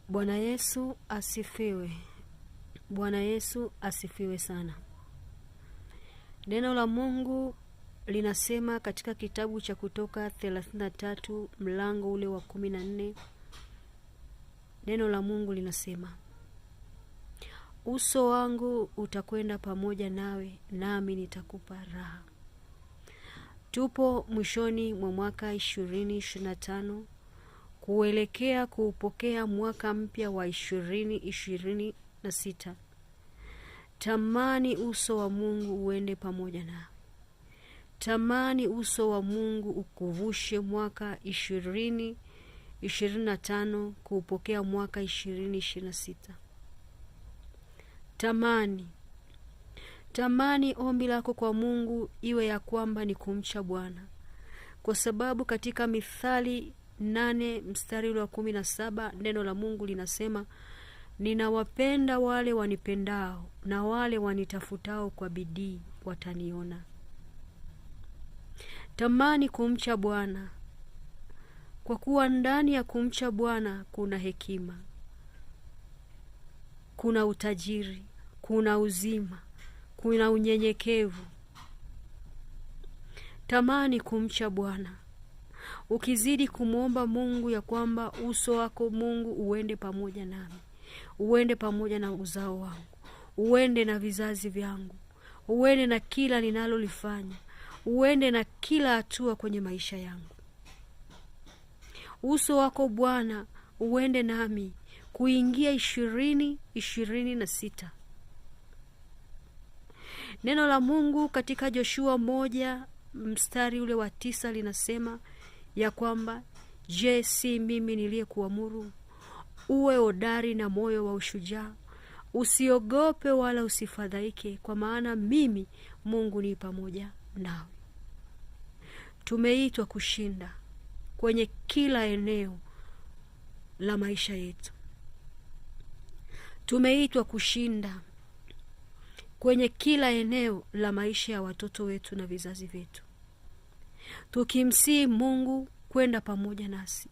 Bwana Yesu asifiwe. Bwana Yesu asifiwe sana. Neno la Mungu linasema katika kitabu cha Kutoka 33 mlango ule wa 14. Neno la Mungu linasema, uso wangu utakwenda pamoja nawe, nami nitakupa raha. Tupo mwishoni mwa mwaka 2025 kuelekea kuupokea mwaka mpya wa 2026. Tamani uso wa Mungu uende pamoja nawe. Tamani uso wa Mungu ukuvushe mwaka 2025 kuupokea mwaka 2026. Tamani ombi lako kwa Mungu iwe ya kwamba ni kumcha Bwana. Kwa sababu katika Mithali 8 mstari wa 17 neno la Mungu linasema, ninawapenda wale wanipendao, na wale wanitafutao kwa bidii wataniona. Tamani kumcha Bwana, kwa kuwa ndani ya kumcha Bwana kuna hekima, kuna utajiri, kuna uzima, kuna unyenyekevu. Tamani kumcha Bwana. Ukizidi kumuomba Mungu ya kwamba uso wako Mungu uende pamoja nami, uende pamoja na uzao wangu, uende na vizazi vyangu, uende na kila ninalolifanya, uende na kila hatua kwenye maisha yangu. Uso wako Bwana uende nami kuingia 2026. Neno la Mungu katika Joshua 1 mstari ule wa 9 linasema ya kwamba, je, si mimi niliyekuamuru? Uwe hodari na moyo wa ushujaa, usiogope wala usifadhaike, kwa maana mimi Mungu ni pamoja nawe. Tumeitwa kushinda kwenye kila eneo la maisha yetu. Tumeitwa kushinda kwenye kila eneo la maisha ya watoto wetu na vizazi vyetu, tukimsihi Mungu kwenda pamoja nasi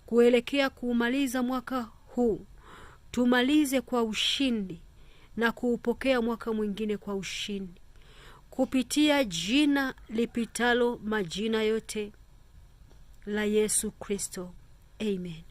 kuelekea kuumaliza mwaka huu. Tumalize kwa ushindi na kuupokea mwaka mwingine kwa ushindi, kupitia jina lipitalo majina yote la Yesu Kristo. Amen.